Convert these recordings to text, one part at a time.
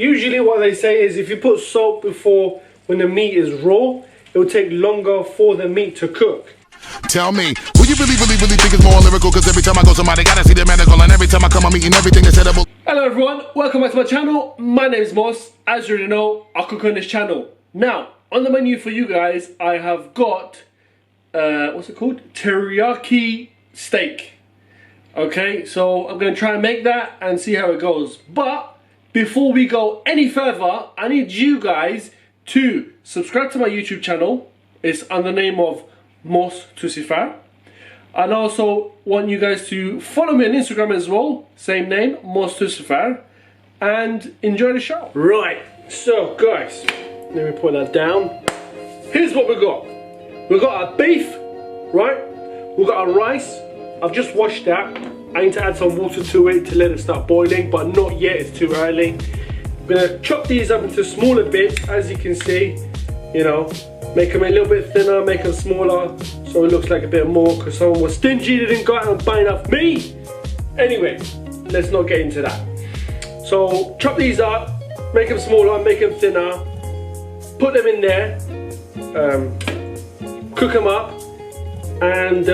Usually what they say is if you put salt before when the meat is raw, it will take longer for the meat to cook. Tell me, will you really think it's more lyrical? Cause every time I go somebody gotta see the medical, and every time I come I'm eating everything is edible. Hello everyone, welcome back to my channel. My name is Moss. As you already know, I cook on this channel. Now, on the menu for you guys, I have got, what's it called? Teriyaki steak. Okay, so I'm gonna try and make that and see how it goes. But before we go any further, I need you guys to subscribe to my YouTube channel. It's under the name of MosToosifar. And also want you guys to follow me on Instagram as well, same name, MosToosifar, and enjoy the show. Right, so guys, let me put that down. Here's what we got. We got our beef, right? We got our rice. I've just washed that. I need to add some water to it to let it start boiling, but not yet, it's too early. I'm gonna chop these up into smaller bits, as you can see, you know, make them a little bit thinner, make them smaller, so it looks like a bit more, because someone was stingy, they didn't go out and buy enough meat. Anyway, let's not get into that. So, chop these up, make them smaller, make them thinner, put them in there, cook them up, and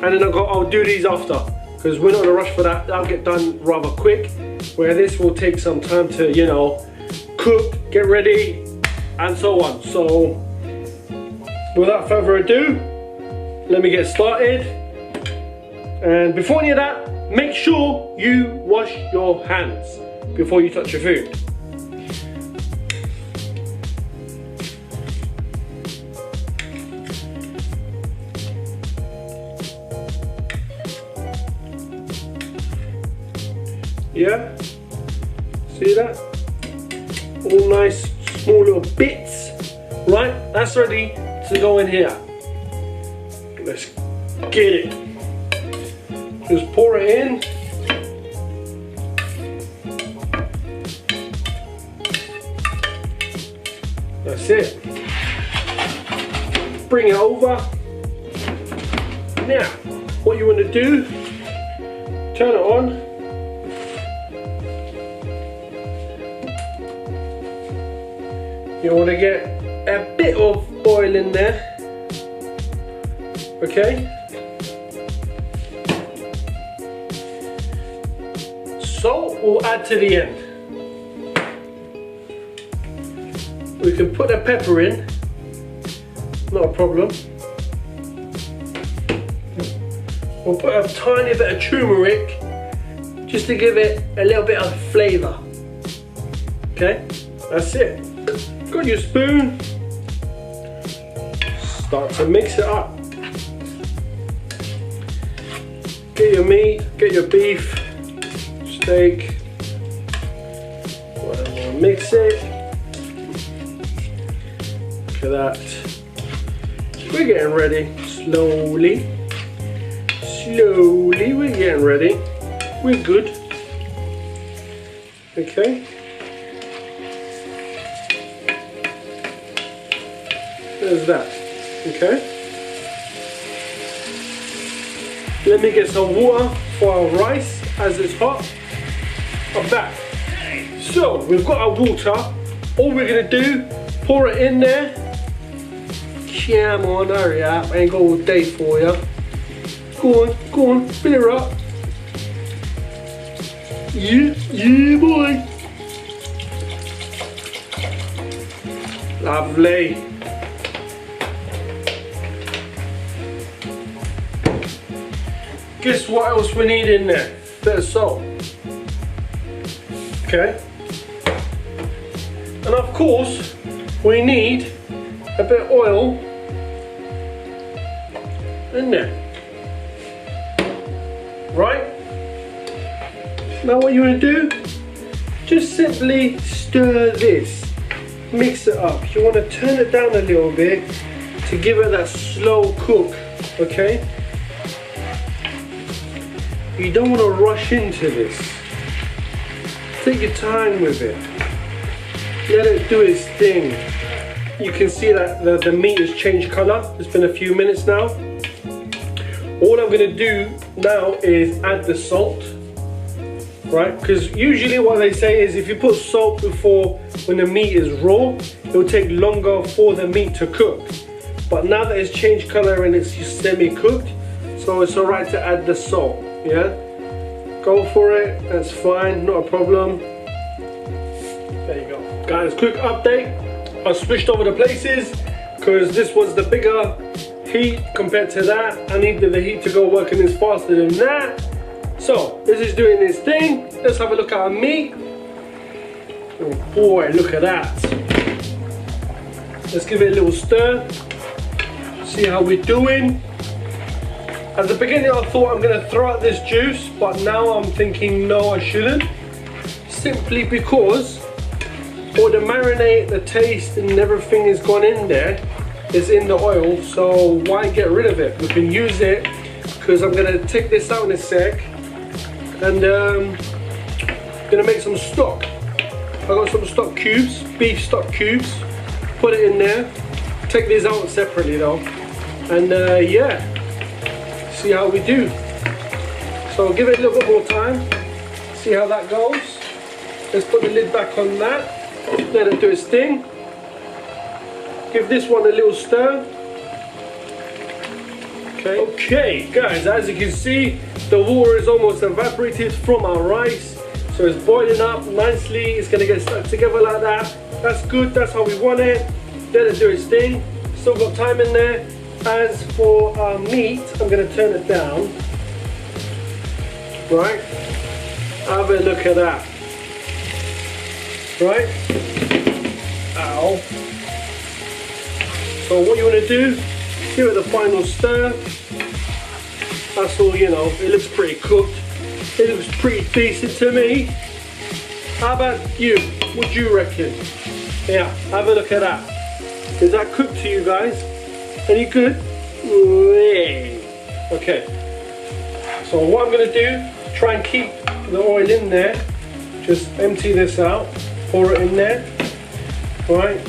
then I'll do these after, because we're not in a rush for that. That'll get done rather quick, where this will take some time to, you know, cook, get ready, and so on. So without further ado, let me get started. And before any of that, make sure you wash your hands before you touch your food. Yeah, see that? All nice small little bits. Right, that's ready to go in here. Let's get it. Just pour it in. That's it. Bring it over. Now, what you want to do, turn it on. You want to get a bit of oil in there, okay? Salt we'll add to the end. We can put a pepper in, not a problem. We'll put a tiny bit of turmeric just to give it a little bit of flavour. Okay, that's it. Got your spoon, start to mix it up. Get your meat, get your beef, steak, whatever, mix it. Look at that. We're getting ready, slowly, we're getting ready. We're good, okay. There's that, okay? Let me get some water for our rice as it's hot. I'm back. So, we've got our water. All we're gonna do, pour it in there. Come on, hurry up, I ain't got all day for you. Go on, fill her up. Yeah, boy. Lovely. Guess what else we need in there? Bit of salt. Okay. And of course, we need a bit of oil in there. Right? Now what you want to do? Just simply stir this. Mix it up. You want to turn it down a little bit to give it that slow cook. Okay? You don't want to rush into this. Take your time with it. Let it do its thing. You can see that the meat has changed colour. It's been a few minutes now. All I'm going to do now is add the salt. right? Because usually what they say is if you put salt before when the meat is raw, it will take longer for the meat to cook. But now that it's changed color and it's semi-cooked, so it's alright to add the salt, yeah? Go for it, that's fine, not a problem. There you go. Guys, quick update. I switched over the places because this was the bigger heat compared to that. I needed the heat to go working as faster than that. So, this is doing its thing. Let's have a look at our meat. Oh boy, look at that. Let's give it a little stir. See how we're doing. At the beginning I thought I'm going to throw out this juice, but now I'm thinking no, I shouldn't. Simply because all the marinade, the taste and everything is gone in there. It's in the oil, so why get rid of it? We can use it because I'm going to take this out in a sec and going to make some stock. I got some stock cubes, beef stock cubes. Put it in there. Take these out separately though. And yeah, see how we do. So give it a little bit more time, see how that goes. Let's put the lid back on that, let it do its thing. Give this one a little stir. Okay guys, as you can see, the water is almost evaporated from our rice. So it's boiling up nicely, it's going to get stuck together like that. That's good, that's how we want it. Let it do its thing. Still got time in there. As for our meat, I'm going to turn it down. Right? Have a look at that. Right? Ow. So what you want to do, give it the final stir. That's all, you know, it looks pretty cooked. It looks pretty decent to me. How about you? What do you reckon? Yeah, have a look at that. Is that cooked to you guys? Any good? Okay. So what I'm going to do, try and keep the oil in there. Just empty this out. Pour it in there. Right.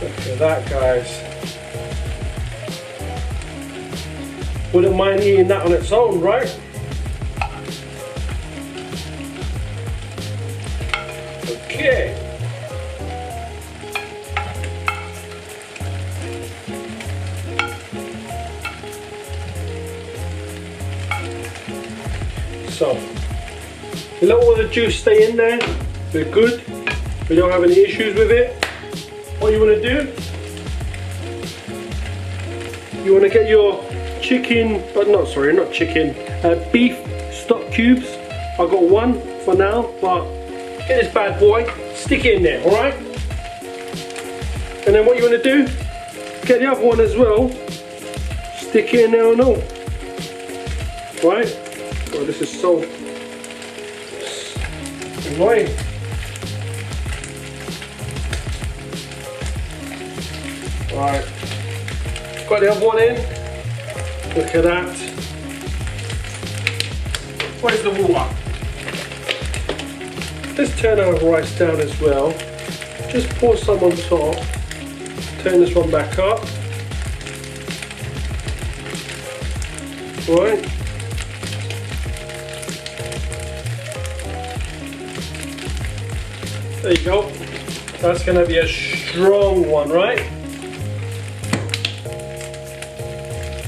Look at that, guys. Wouldn't mind eating that on its own, right? Okay. So, we let all the juice stay in there. We're good. We don't have any issues with it. What you want to do, you want to get your chicken, but not chicken, beef stock cubes. I got one for now, but get this bad boy, stick it in there, alright? And then what you want to do, get the other one as well, stick it in there and all. Right? Oh, this is so annoying. Right, got the other one in. Look at that. Where's the water? Let's turn our rice down as well. Just pour some on top. Turn this one back up. Right. There you go. That's going to be a strong one, right?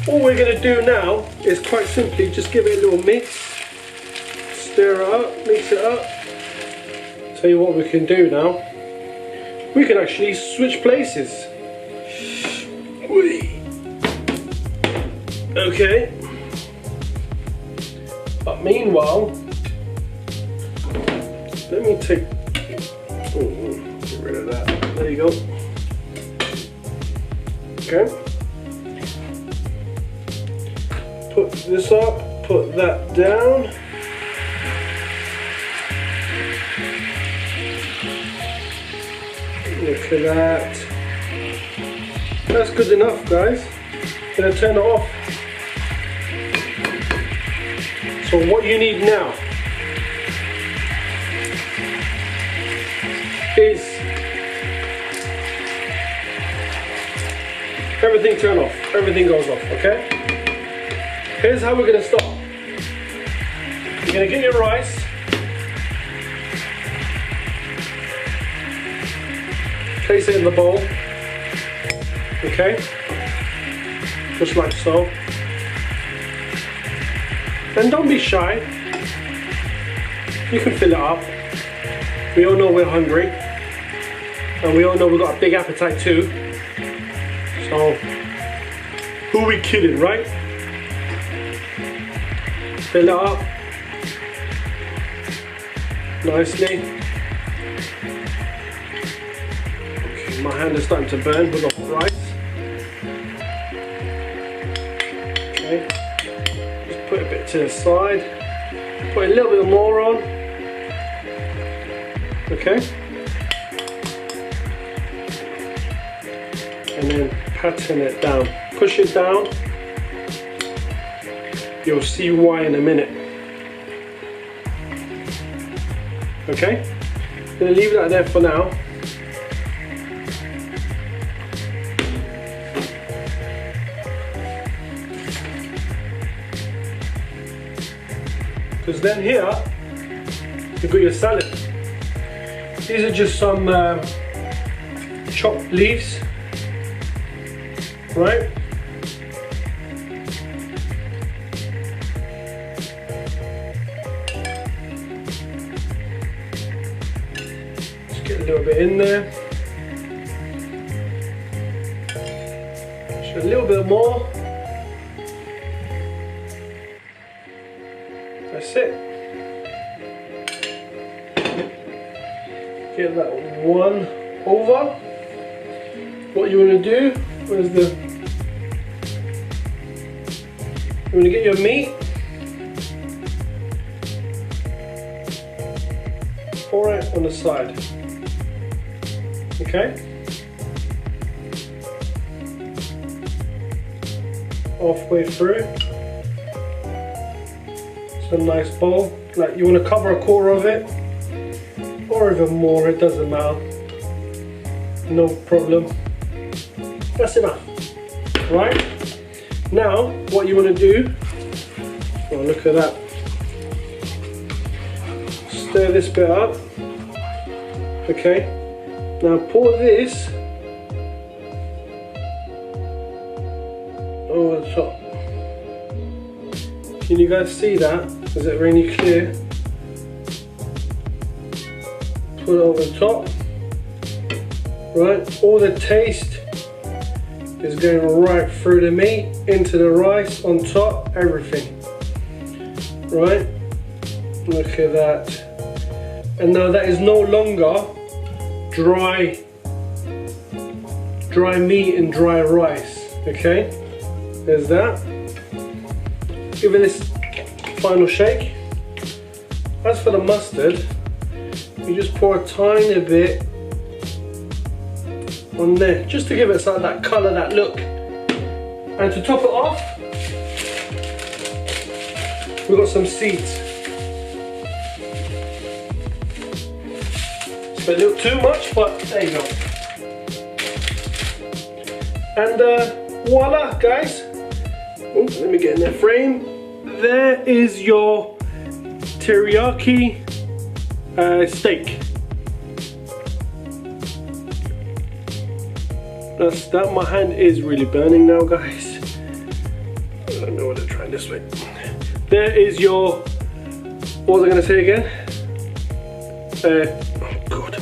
All we're going to do now is quite simply just give it a little mix. Stir it up, mix it up. Tell you what we can do now. We can actually switch places. Okay. But meanwhile, let me take... Oh, get rid of that. There you go. Okay. Put this up, put that down. Look at that. That's good enough, guys. Gonna turn it off. So what you need now is everything turn off, everything goes off, okay? Here's how we're gonna start. You're gonna get your rice. Place it in the bowl. Okay? Just like so. And don't be shy. You can fill it up. We all know we're hungry. And we all know we've got a big appetite too. So, who are we kidding, right? Fill it up. Nicely. Okay, my hand is starting to burn with the rice. Okay. Just put a bit to the side. Put a little bit more on. Okay. And then pattern it down. Push it down. You'll see why in a minute. Okay? I'm gonna leave that there for now. Because then here, you've got your salad. These are just some chopped leaves, right? Just get a little bit in there. Just a little bit more. That's it. Get that one over. What you want to do is you want to get your meat, pour it on the side. Okay? Halfway through. A nice bowl. Like you want to cover a quarter of it or even more, it doesn't matter, no problem. That's enough. Right, now what you want to do, oh look at that, stir this bit up. Okay, now pour this over the top. Can you guys see that? Is it really clear? Put it over the top. Right, all the taste is going right through the meat, into the rice, on top, everything. Right, look at that. And now that is no longer dry meat and dry rice. Okay, there's that. Give it this final shake. As for the mustard, you just pour a tiny bit on there, just to give it some, that colour, that look. And to top it off, we've got some seeds. It's a little too much, but there you go. And voila, guys. Oh, let me get in that frame. There is your teriyaki steak. That's that. My hand is really burning now, guys. I don't know what to try this way. There is your, what was I going to say again? Oh god,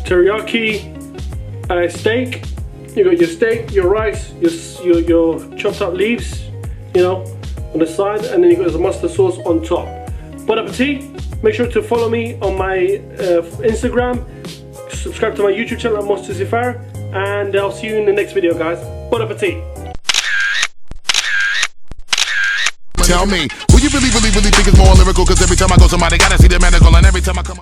teriyaki steak. You got your steak, your rice, your chopped up leaves, you know, on the side, and then you got the mustard sauce on top. Bon appetit. Make sure to follow me on my Instagram. Subscribe to my YouTube channel at MosToosifar, and I'll see you in the next video, guys. Bon appetit. Tell me, who you really think is more lyrical? Cause every time I go somebody gotta see the medical, and every time I come